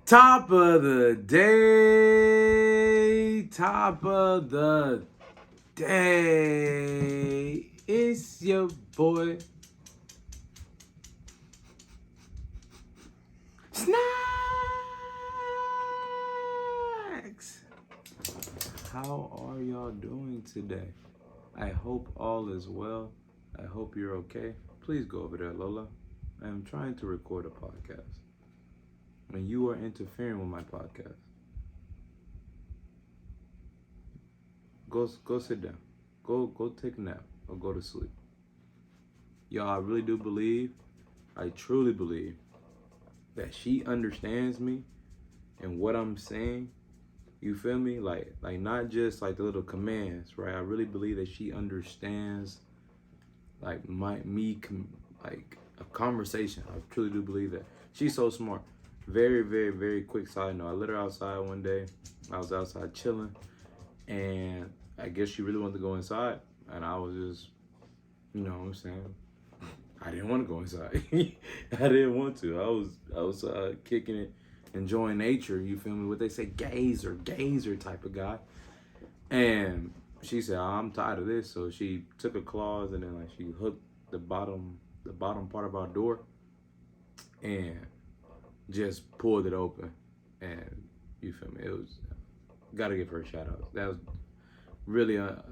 Top of the day. Top of the day. It's your boy Snaxx. How are y'all doing today? I hope all is well. I hope you're okay. Please go over there, Lola. I am trying to record a podcast, and you are interfering with my podcast. Go sit down. Go take a nap or go to sleep. Y'all, I really do believe, I truly believe that she understands me and what I'm saying. You feel me? Like not just like the little commands, right? I really believe that she understands like like a conversation. I truly do believe that. She's so smart. Very, very, very quick side note. I let her outside one day. I was outside chilling, and I guess she really wanted to go inside, and I was just, you know what I'm saying? I didn't want to go inside. I didn't want to. I was kicking it, enjoying nature. You feel me? What they say, gazer type of guy. And she said, I'm tired of this. So she took her claws and then like she hooked the bottom part of our door, and just pulled it open. And you feel me? It was, gotta give her a shout out. Really that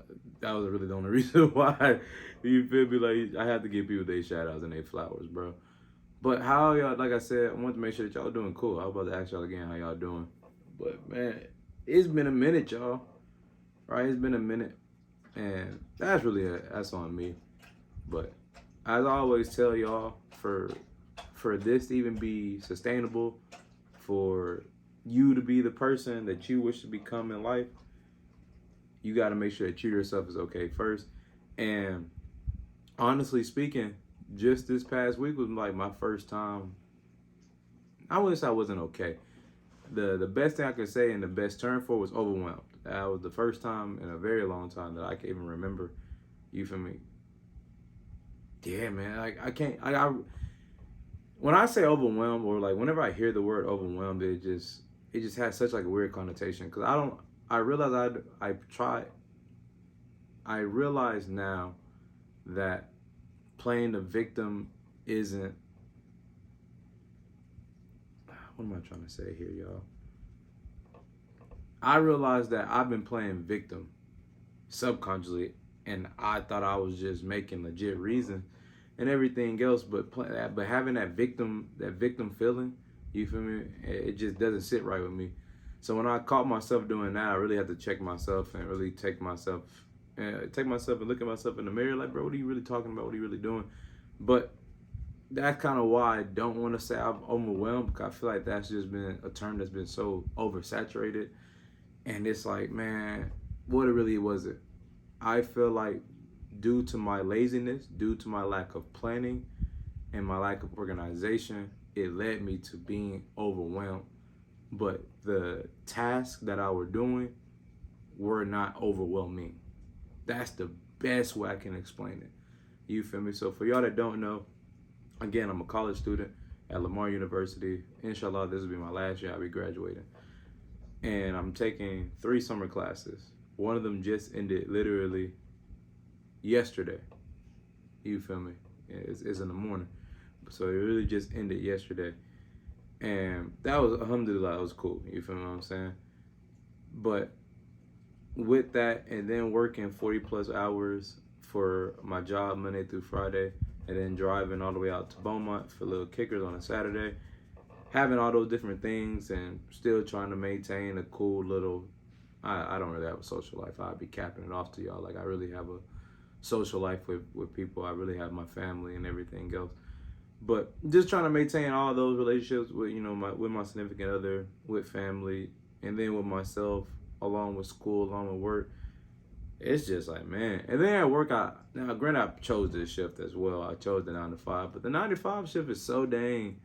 was really the only reason why. You feel me? Like I had to give people their shout outs and their flowers, bro. But how y'all, like I said, I want to make sure that y'all doing cool. I was about to ask y'all again how y'all doing. But man, it's been a minute, y'all. Right? It's been a minute. And that's on me. But as I always tell y'all, for this to even be sustainable, for you to be the person that you wish to become in life, you got to make sure that you yourself is okay first. And honestly speaking, just this past week was like my first time. I wouldn't say I wasn't okay. The best thing I could say and the best term for was overwhelmed. That was the first time in a very long time that I can even remember. You feel me? Yeah, man. Like I can't. When I say overwhelmed, or like whenever I hear the word overwhelmed, it just has such like a weird connotation. Cause I don't. I realize I try. I realize now that playing the victim isn't. What am I trying to say here, y'all? I realized that I've been playing victim subconsciously, and I thought I was just making legit reason and everything else, but having that victim feeling, you feel me? It just doesn't sit right with me. So when I caught myself doing that, I really had to check myself and really take myself and look at myself in the mirror, like, bro, what are you really talking about? What are you really doing? But that's kind of why I don't want to say I'm overwhelmed, because I feel like that's just been a term that's been so oversaturated. And it's like, man, what it really was it? I feel like due to my laziness, due to my lack of planning and my lack of organization, it led me to being overwhelmed. But the tasks that I were doing were not overwhelming. That's the best way I can explain it. You feel me? So for y'all that don't know, again, I'm a college student at Lamar University. Inshallah, this will be my last year. I'll be graduating. And I'm taking 3 summer classes. One of them just ended literally yesterday. You feel me? It's in the morning. So it really just ended yesterday. And that was, alhamdulillah, it was cool. You feel me what I'm saying? But with that, and then working 40 plus hours for my job Monday through Friday, and then driving all the way out to Beaumont for little kickers on a Saturday, having all those different things and still trying to maintain a cool little, I don't really have a social life. I'd be capping it off to y'all. Like I really have a social life with people. I really have my family and everything else. But just trying to maintain all those relationships with, you know, with my significant other, with family, and then with myself, along with school, along with work. It's just like, man. And then at work, now granted I chose this shift as well. I chose the 9 to 5, but the 9 to 5 shift is so dang,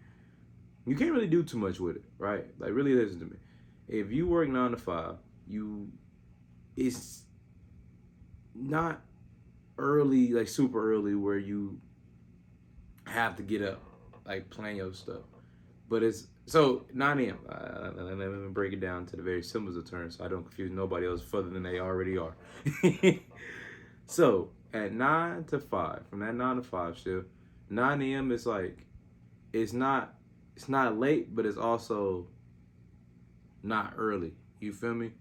you can't really do too much with it, right? Like really listen to me. If you work 9 to 5, it's not early, like super early, where you have to get up, like plan your stuff. But it's So 9 a.m. Let me break it down to the very simplest of terms, so I don't confuse nobody else further than they already are. So at 9 to 5, from that 9 to 5 shift, 9 a.m. is like it's not late, but it's also not early. You feel me?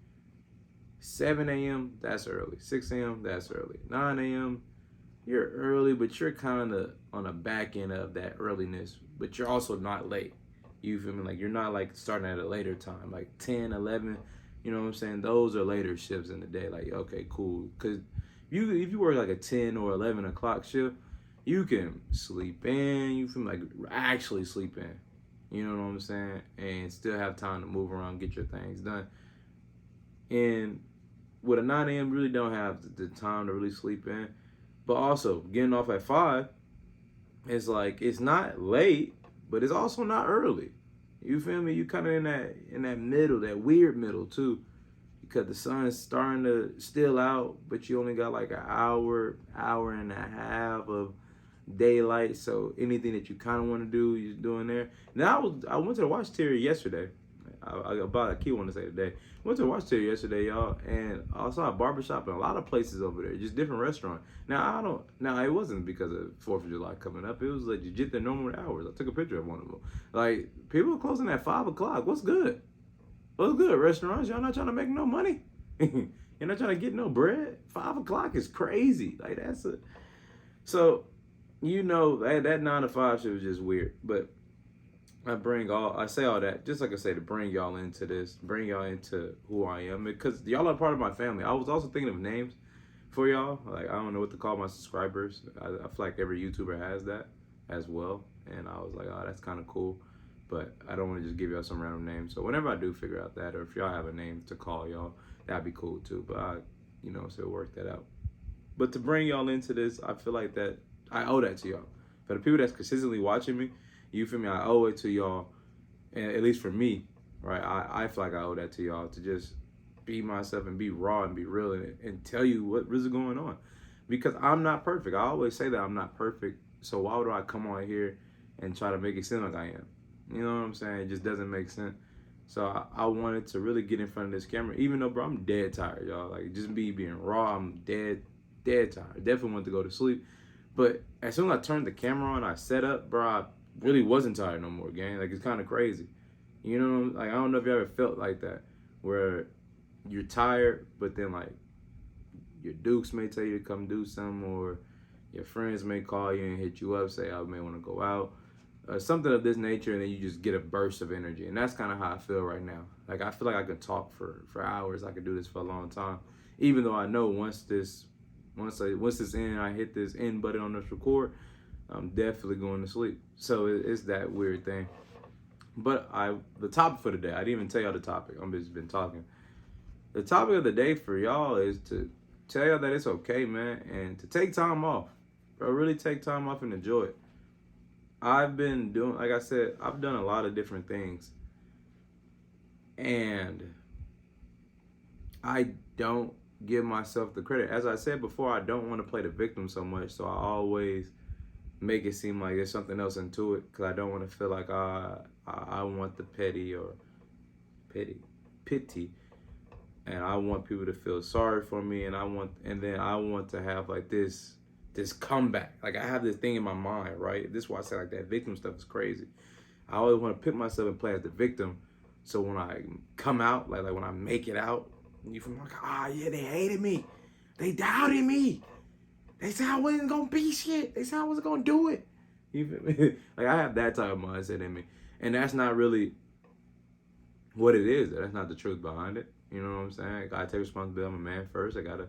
7 a.m. that's early. 6 a.m. that's early. 9 a.m. you're early, but you're kind of on the back end of that earliness, but you're also not late. You feel me? Like you're not like starting at a later time, like 10, 11. You know what I'm saying? Those are later shifts in the day. Like, okay, cool. Because if you work like a 10 or 11 o'clock shift, you can sleep in. You feel like actually sleep in. You know what I'm saying? And still have time to move around, get your things done. And with a 9 a.m., really don't have the time to really sleep in. But also, getting off at 5, it's like, it's not late, but it's also not early. You feel me? You kind of in that middle, that weird middle too, because the sun's starting to still out, but you only got like an hour and a half of daylight. So anything that you kind of want to do, you're doing there. Now I went to the watch theory yesterday. I bought a key one to say today. Went to the watch theory yesterday, y'all, and I saw a barbershop and a lot of places over there, just different restaurants. Now it wasn't because of 4th of July coming up. It was like legit their normal hours. I took a picture of one of them. Like, people are closing at 5 o'clock. What's good? What's good, restaurants? Y'all not trying to make no money? You're not trying to get no bread? 5 o'clock is crazy. Like, that's a... So, that 9 to 5 shit was just weird. But I say all that, just like I say, to bring y'all into this, bring y'all into who I am, because y'all are part of my family. I was also thinking of names for y'all. Like, I don't know what to call my subscribers. I feel like every YouTuber has that as well. And I was like, oh, that's kind of cool. But I don't want to just give y'all some random names. So whenever I do figure out that, or if y'all have a name to call y'all, that'd be cool too. But still work that out. But to bring y'all into this, I feel like that I owe that to y'all. For the people that's consistently watching me, you feel me? I owe it to y'all, and at least for me, right? I feel like I owe that to y'all, to just be myself and be raw and be real and tell you what really going on. Because I'm not perfect. I always say that I'm not perfect. So why would I come on here and try to make it seem like I am? You know what I'm saying? It just doesn't make sense. So I wanted to really get in front of this camera, even though, bro, I'm dead tired, y'all. Like, just me being raw, I'm dead tired. Definitely want to go to sleep. But as soon as I turned the camera on, I set up, bro, I really wasn't tired no more, gang. Like, it's kind of crazy. You know, like, I don't know if you ever felt like that, where you're tired, but then, like, your dukes may tell you to come do something, or your friends may call you and hit you up, say, I may want to go out, something of this nature, and then you just get a burst of energy. And that's kind of how I feel right now. Like, I feel like I could talk for hours. I could do this for a long time, even though I know once this end, I hit this end button on this record, I'm definitely going to sleep. So it's that weird thing. But the topic for today, I didn't even tell y'all the topic. I've just been talking. The topic of the day for y'all is to tell y'all that it's okay, man, and to take time off. Bro, really take time off and enjoy it. I've been doing, like I said, I've done a lot of different things. And I don't give myself the credit. As I said before, I don't want to play the victim so much, so I always make it seem like there's something else into it, because I don't want to feel like I want the pity, and I want people to feel sorry for me, and then I want to have like this comeback. Like, I have this thing in my mind, right? This is why I say, like, that victim stuff is crazy. I always want to pick myself and play as the victim, so when I come out, like when I make it out, you feel like, yeah, they hated me, they doubted me. They said I wasn't gonna be shit. They said I wasn't gonna do it. You feel me? Like, I have that type of mindset in me. And that's not really what it is. That's not the truth behind it. You know what I'm saying? I gotta take responsibility. I'm a man first. I gotta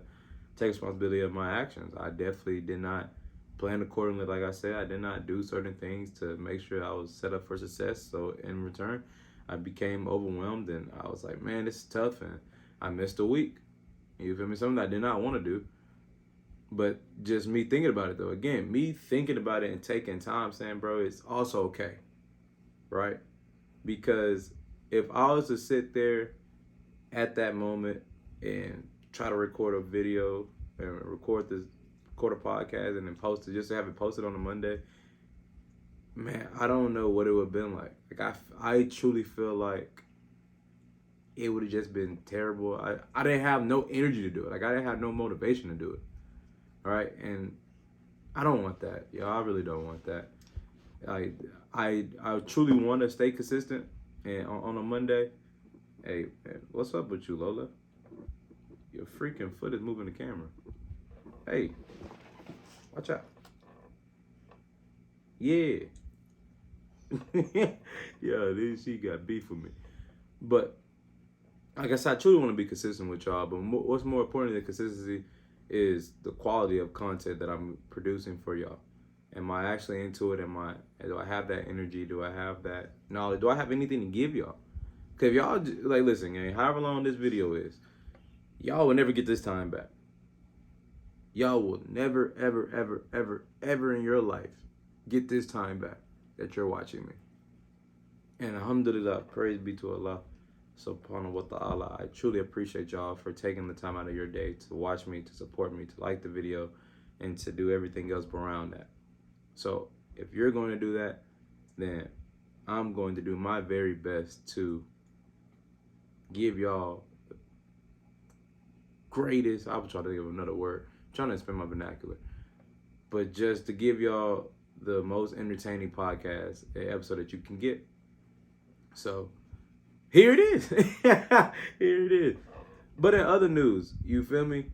take responsibility of my actions. I definitely did not plan accordingly. Like I said, I did not do certain things to make sure I was set up for success. So in return, I became overwhelmed, and I was like, man, this is tough. And I missed a week. You feel me? Something I did not want to do. But just me thinking about it, though, again, me thinking about it and taking time, saying, bro, it's also okay, right? Because if I was to sit there at that moment and try to record a video and record a podcast and then post it, just to have it posted on a Monday, man, I don't know what it would have been like. I truly feel like it would have just been terrible. I didn't have no energy to do it. Like I didn't have no motivation to do it. All right, and I don't want that. Yo, I really don't want that. I I truly want to stay consistent. And on a Monday, hey, man, what's up with you, Lola? Your freaking foot is moving the camera. Hey, watch out. Yeah. Yeah, this she got beef with me. But I guess I truly want to be consistent with y'all. But what's more important than consistency is the quality of content that I'm producing for y'all. Am I actually into it? Do I have that energy? Do I have that knowledge? Do I have anything to give y'all? Cause if y'all like listen, gang, however long this video is, y'all will never get this time back. Y'all will never, ever, ever, ever, ever in your life get this time back that you're watching me. And alhamdulillah, praise be to Allah subhanahu wa ta'ala. I truly appreciate y'all for taking the time out of your day to watch me, to support me, to like the video, and to do everything else around that. So if you're going to do that, then I'm going to do my very best to give y'all the greatest, I was trying to think of another word, I'm trying to expand my vernacular, but just to give y'all the most entertaining podcast episode that you can get. So here it is. Here it is. But in other news, you feel me?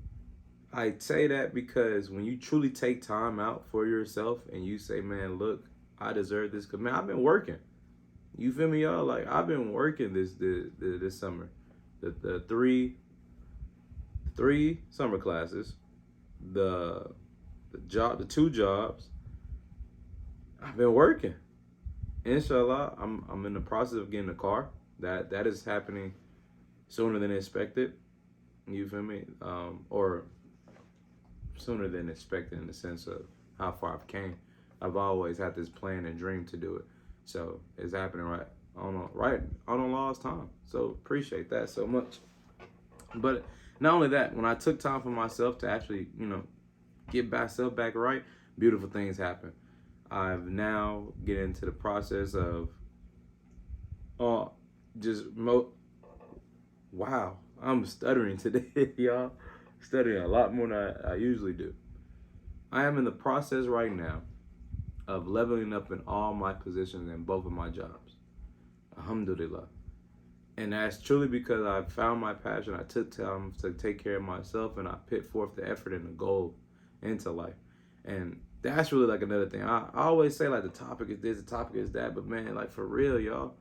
I say that because when you truly take time out for yourself and you say, man, look, I deserve this. Because, man, I've been working. You feel me, y'all? Like, I've been working this summer. The three summer classes, the two jobs. I've been working. Inshallah, I'm in the process of getting a car. That is happening sooner than expected. You feel me? Or sooner than expected in the sense of how far I've came. I've always had this plan and dream to do it. So it's happening right on Allah's time. So appreciate that so much. But not only that, when I took time for myself to actually, get myself back right, beautiful things happen. I've now get into the process of wow, I'm stuttering today, y'all. Stuttering a lot more than I usually do. I am in the process right now of leveling up in all my positions in both of my jobs. Alhamdulillah. And that's truly because I found my passion. I took time to take care of myself and I put forth the effort and the goal into life. And that's really like another thing. I always say like the topic is this, the topic is that, but man, like for real, y'all,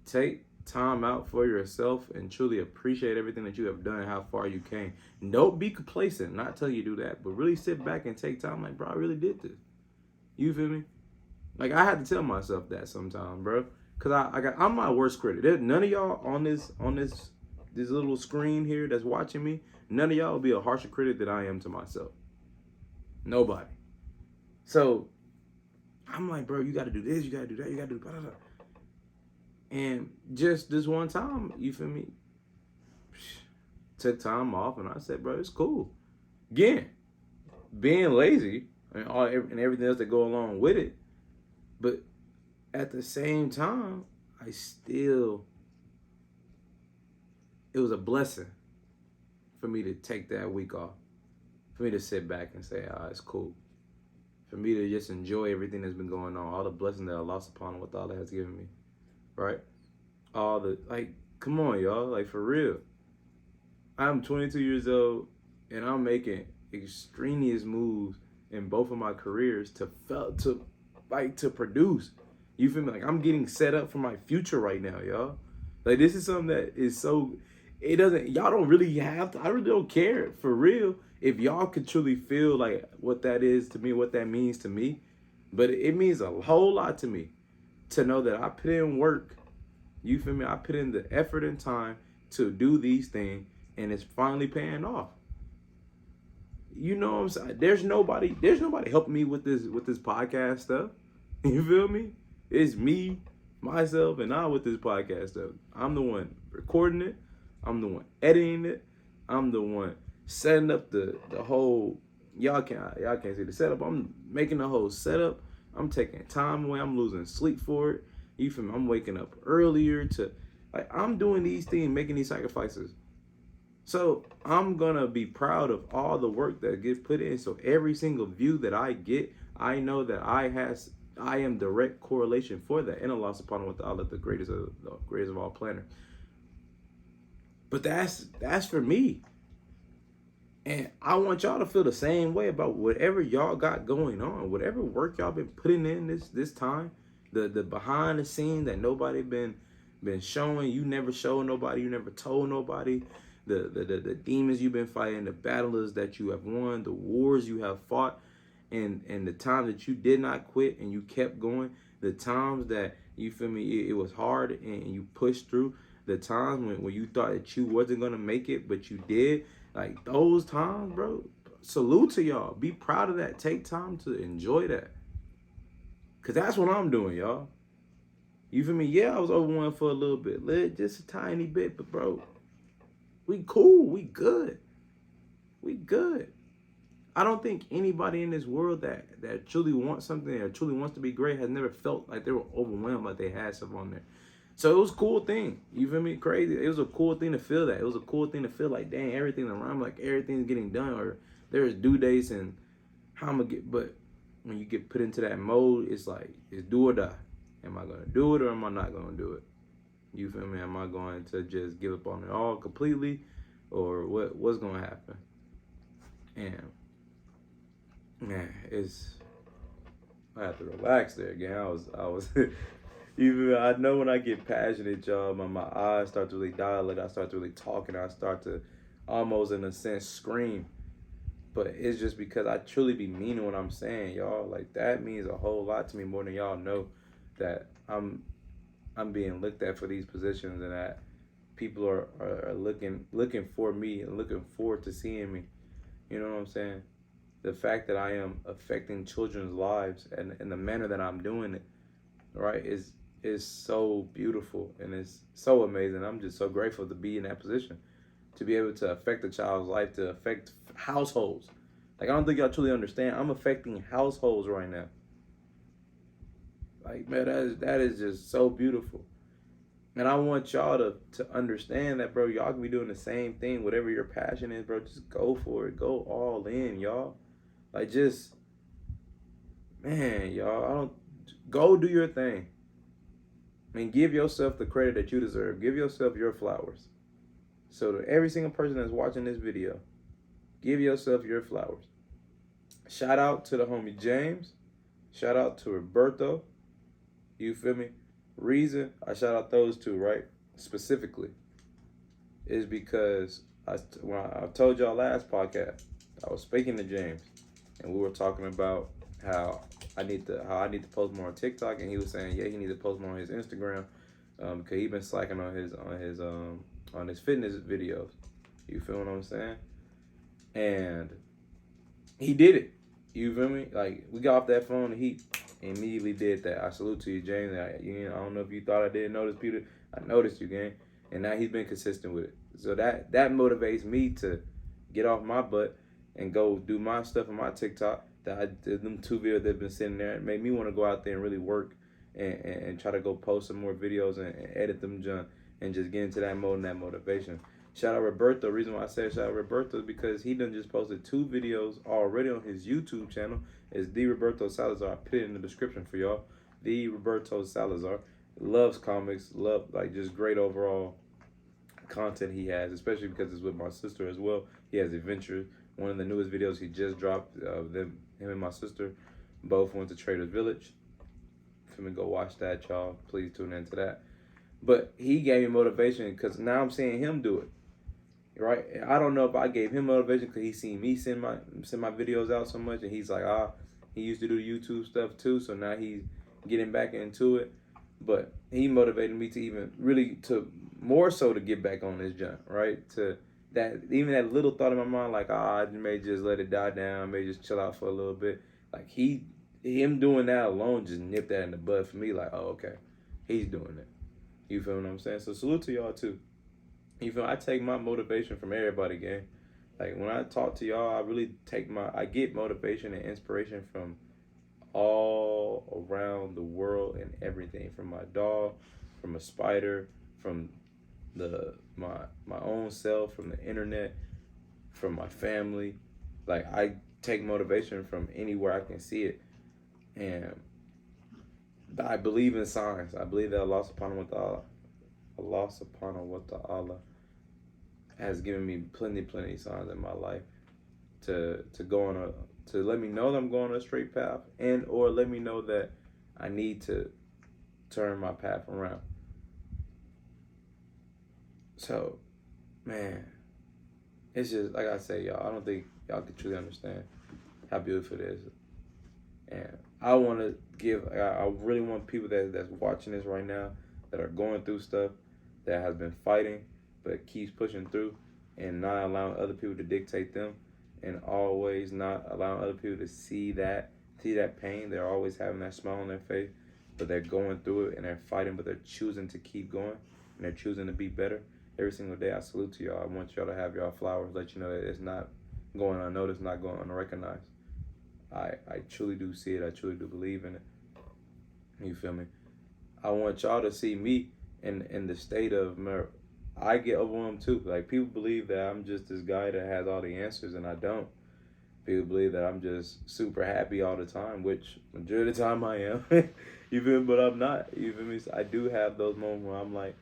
take time out for yourself and truly appreciate everything that you have done and how far you came. Don't be complacent, not tell you do that, but really sit back and take time like, bro, I really did this. You feel me? Like I had to tell myself that sometimes, bro. Cause I'm my worst critic. There's none of y'all on this little screen here that's watching me, none of y'all will be a harsher critic than I am to myself. Nobody. So I'm like, bro, you gotta do this, you gotta do that, you gotta do blah, blah, blah. And just this one time, you feel me, took time off and I said, bro, it's cool. Again, being lazy and everything else that go along with it. But at the same time, it was a blessing for me to take that week off. For me to sit back and say, it's cool. For me to just enjoy everything that's been going on, all the blessings that Allah subhanahu wa ta'ala has given me. Right? Come on, y'all. Like, for real. I'm 22 years old, and I'm making extraneous moves in both of my careers to produce. You feel me? Like, I'm getting set up for my future right now, y'all. Like, this is something that is so... y'all don't really have to... I really don't care, for real, if y'all could truly feel, like, what that is to me, what that means to me. But it means a whole lot to me to know that I put in work. You feel me? I put in the effort and time to do these things, and it's finally paying off. You know what I'm saying? There's nobody helping me with this podcast stuff. You feel me? It's me, myself, and I with this podcast stuff. I'm the one recording it. I'm the one editing it. I'm the one setting up the whole. Y'all can't see the setup. I'm making the whole setup. I'm taking time away. I'm losing sleep for it. You feel me? I'm waking up earlier to, like, I'm doing these things, making these sacrifices. So I'm gonna be proud of all the work that gets put in. So every single view that I get, I know that I am direct correlation for that. And Allah subhanahu wa ta'ala, the greatest of all planners. But that's for me. And I want y'all to feel the same way about whatever y'all got going on, whatever work y'all been putting in this time, the behind the scenes that nobody been showing. You never showed nobody, you never told nobody. The demons you've been fighting, the battles that you have won, the wars you have fought, and the times that you did not quit and you kept going, the times that, you feel me, it was hard and you pushed through, the times when you thought that you wasn't gonna make it, but you did. Like, those times, bro, salute to y'all. Be proud of that. Take time to enjoy that. Because that's what I'm doing, y'all. You feel me? Yeah, I was over one for a little bit. Just a tiny bit. But, bro, we cool. We good. We good. I don't think anybody in this world that truly wants something or truly wants to be great has never felt like they were overwhelmed, like they had stuff on there. So it was a cool thing. You feel me? Crazy. It was a cool thing to feel that. It was a cool thing to feel like, dang, everything around, like everything's getting done, or there's due dates and how I'm gonna get. But when you get put into that mode, it's like, it's do or die. Am I gonna do it or am I not gonna do it? You feel me? Am I going to just give up on it all completely, or what's gonna happen? And man, I have to relax there again. I was. Even I know when I get passionate, y'all, my eyes start to really dilate. I start to really talk, and I start to almost, in a sense, scream. But it's just because I truly be meaning what I'm saying, y'all. Like, that means a whole lot to me, more than y'all know, that I'm being looked at for these positions, and that people are looking for me and looking forward to seeing me. You know what I'm saying? The fact that I am affecting children's lives and in the manner that I'm doing it, right, is so beautiful, and it's so amazing. I'm just so grateful to be in that position, to be able to affect a child's life, to affect households. Like, I don't think y'all truly understand. I'm affecting households right now. Like, man, that is just so beautiful. And I want y'all to understand that, bro, y'all can be doing the same thing. Whatever your passion is, bro, just go for it. Go all in, y'all. Like, just, man, y'all, I don't, go do your thing. I mean, give yourself the credit that you deserve. Give yourself your flowers. So to every single person that's watching this video, give yourself your flowers. Shout out to the homie James. Shout out to Roberto. You feel me? Reason I shout out those two, right, specifically, is because when I told y'all last podcast, I was speaking to James, and we were talking about how I need to post more on TikTok, and he was saying, yeah, he needs to post more on his Instagram, because he been slacking on his fitness videos. You feel what I'm saying? And he did it. You feel me? Like, we got off that phone and he immediately did that. I salute to you, James. I don't know if you thought I didn't notice, Peter. I noticed you, gang. And now he's been consistent with it. So that motivates me to get off my butt and go do my stuff on my TikTok. Them 2 videos that have been sitting there, it made me want to go out there and really work and try to go post some more videos and edit them, John, and just get into that mode and that motivation. Shout out Roberto. The reason why I said shout out Roberto is because he done just posted 2 videos already on his YouTube channel. It's the Roberto Salazar. I put it in the description for y'all. The Roberto Salazar. Loves comics. Like, just great overall content he has, especially because it's with my sister as well. He has adventures. One of the newest videos he just dropped, him and my sister both went to Trader's Village. If you go watch that, y'all, please tune into that. But he gave me motivation because now I'm seeing him do it. Right? I don't know if I gave him motivation because he seen me send my videos out so much, and he's like, he used to do YouTube stuff too, so now he's getting back into it. But he motivated me to even really to more so to get back on this jump, right? To that, even that little thought in my mind, like, I may just let it die down, may just chill out for a little bit. Like, him doing that alone just nipped that in the bud for me. Like, oh, okay, he's doing it. You feel what I'm saying? So salute to y'all too. You feel, I take my motivation from everybody, gang. Like, when I talk to y'all, I really I get motivation and inspiration from all around the world and everything, from my dog, from a spider, from my own self, from the internet, from my family. Like, I take motivation from anywhere I can see it. And I believe in signs. I believe that Allah subhanahu wa ta'ala has given me plenty signs in my life to go on to let me know that I'm going on a straight path, and or let me know that I need to turn my path around. So, man, it's just like I say, y'all. I don't think y'all can truly understand how beautiful it is. And I want to I really want people that's watching this right now, that are going through stuff, that has been fighting, but keeps pushing through, and not allowing other people to dictate them, and always not allowing other people to see that pain. They're always having that smile on their face, but they're going through it and they're fighting, but they're choosing to keep going, and they're choosing to be better. Every single day, I salute to y'all. I want y'all to have y'all flowers, let you know that it's not going unnoticed, not going unrecognized. I truly do see it. I truly do believe in it. You feel me? I want y'all to see me in the state of, I get overwhelmed too. Like, people believe that I'm just this guy that has all the answers, and I don't. People believe that I'm just super happy all the time, which majority of the time I am. You feel me? But I'm not. You feel me? So I do have those moments where I'm like,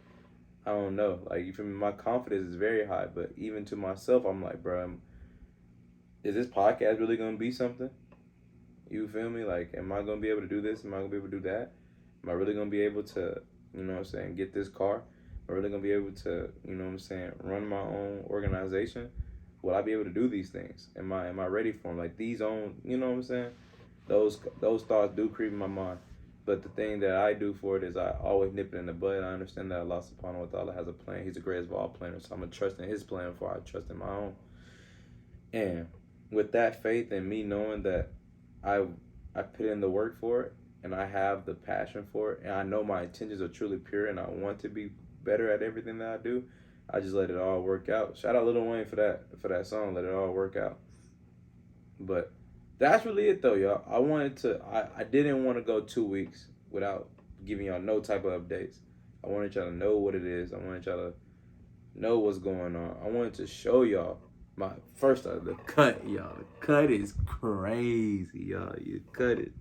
I don't know. Like, you feel me? My confidence is very high, but even to myself, I'm like, bro, is this podcast really gonna be something? You feel me? Like, am I gonna be able to do this? Am I gonna be able to do that? Am I really gonna be able to, you know what I'm saying, get this car? Am I really gonna be able to, you know what I'm saying, run my own organization? Will I be able to do these things? Am I ready for them? Like, these own, you know what I'm saying? Those thoughts do creep in my mind. But the thing that I do for it is I always nip it in the bud. I understand that Allah subhanahu wa ta'ala has a plan. He's the greatest of all planners. So I'm gonna trust in his plan before I trust in my own. And with that faith and me knowing that I put in the work for it, and I have the passion for it, and I know my intentions are truly pure, and I want to be better at everything that I do, I just let it all work out. Shout out Lil Wayne for that song, Let It All Work Out. But that's really it though, y'all. I didn't want to go 2 weeks without giving y'all no type of updates. I wanted y'all to know what it is. I wanted y'all to know what's going on. I wanted to show y'all the cut, y'all. The cut is crazy, y'all. You cut it.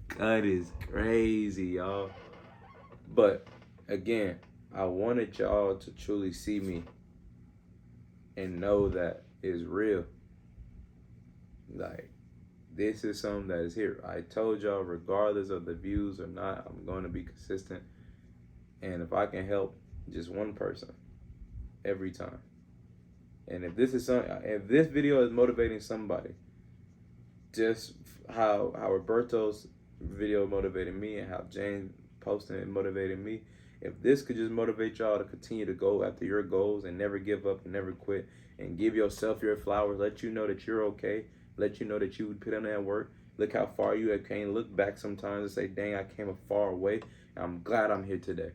Cut is crazy, y'all. But again, I wanted y'all to truly see me and know that it's real. Like, this is something that is here. I told y'all, regardless of the views or not, I'm going to be consistent. And if I can help just one person every time, and if this video is motivating somebody, just how Roberto's video motivated me, and how James posting it motivated me, if this could just motivate y'all to continue to go after your goals and never give up and never quit, and give yourself your flowers, let you know that you're okay, let you know that you would put in that work, look how far you have came, look back sometimes and say, dang, I came a far way, and I'm glad I'm here today.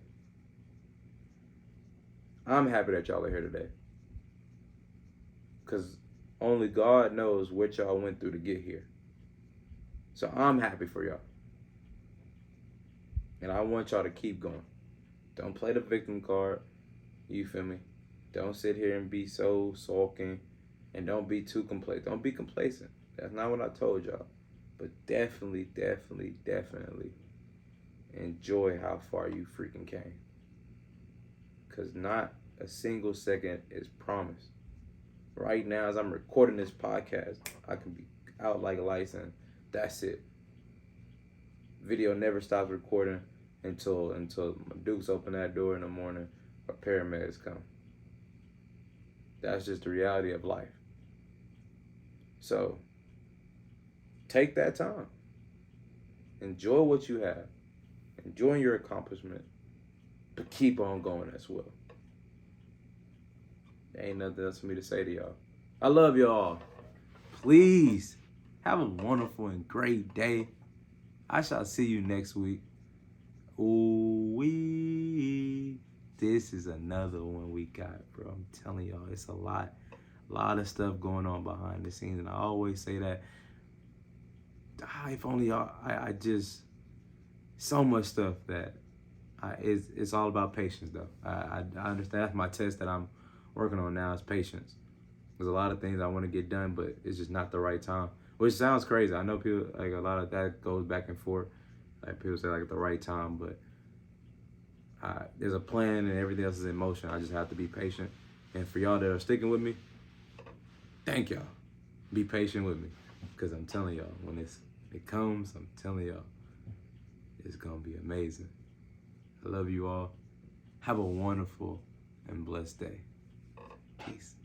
I'm happy that y'all are here today. Because only God knows what y'all went through to get here. So I'm happy for y'all. And I want y'all to keep going. Don't play the victim card. You feel me? Don't sit here and be so sulking. And don't be too complacent. Don't be complacent. That's not what I told y'all. But definitely enjoy how far you freaking came. Because not a single second is promised. Right now, as I'm recording this podcast, I can be out like lights, and that's it. Video never stops recording until Dukes open that door in the morning or paramedics come. That's just the reality of life. So take that time. Enjoy what you have. Enjoy your accomplishment. But keep on going as well. There ain't nothing else for me to say to y'all. I love y'all. Please have a wonderful and great day. I shall see you next week. Ooh-wee. This is another one we got, bro. I'm telling y'all, it's a lot of stuff going on behind the scenes. And I always say that if only y'all, I just, so much stuff that it's all about patience though. I understand that's my test that I'm working on now is patience. There's a lot of things I want to get done, but it's just not the right time. Which sounds crazy. I know people, like, a lot of that goes back and forth. Like, people say, like, at the right time, but there's a plan and everything else is in motion. I just have to be patient. And for y'all that are sticking with me, thank y'all. Be patient with me. Because I'm telling y'all, when it comes, I'm telling y'all, it's going to be amazing. I love you all. Have a wonderful and blessed day. Peace.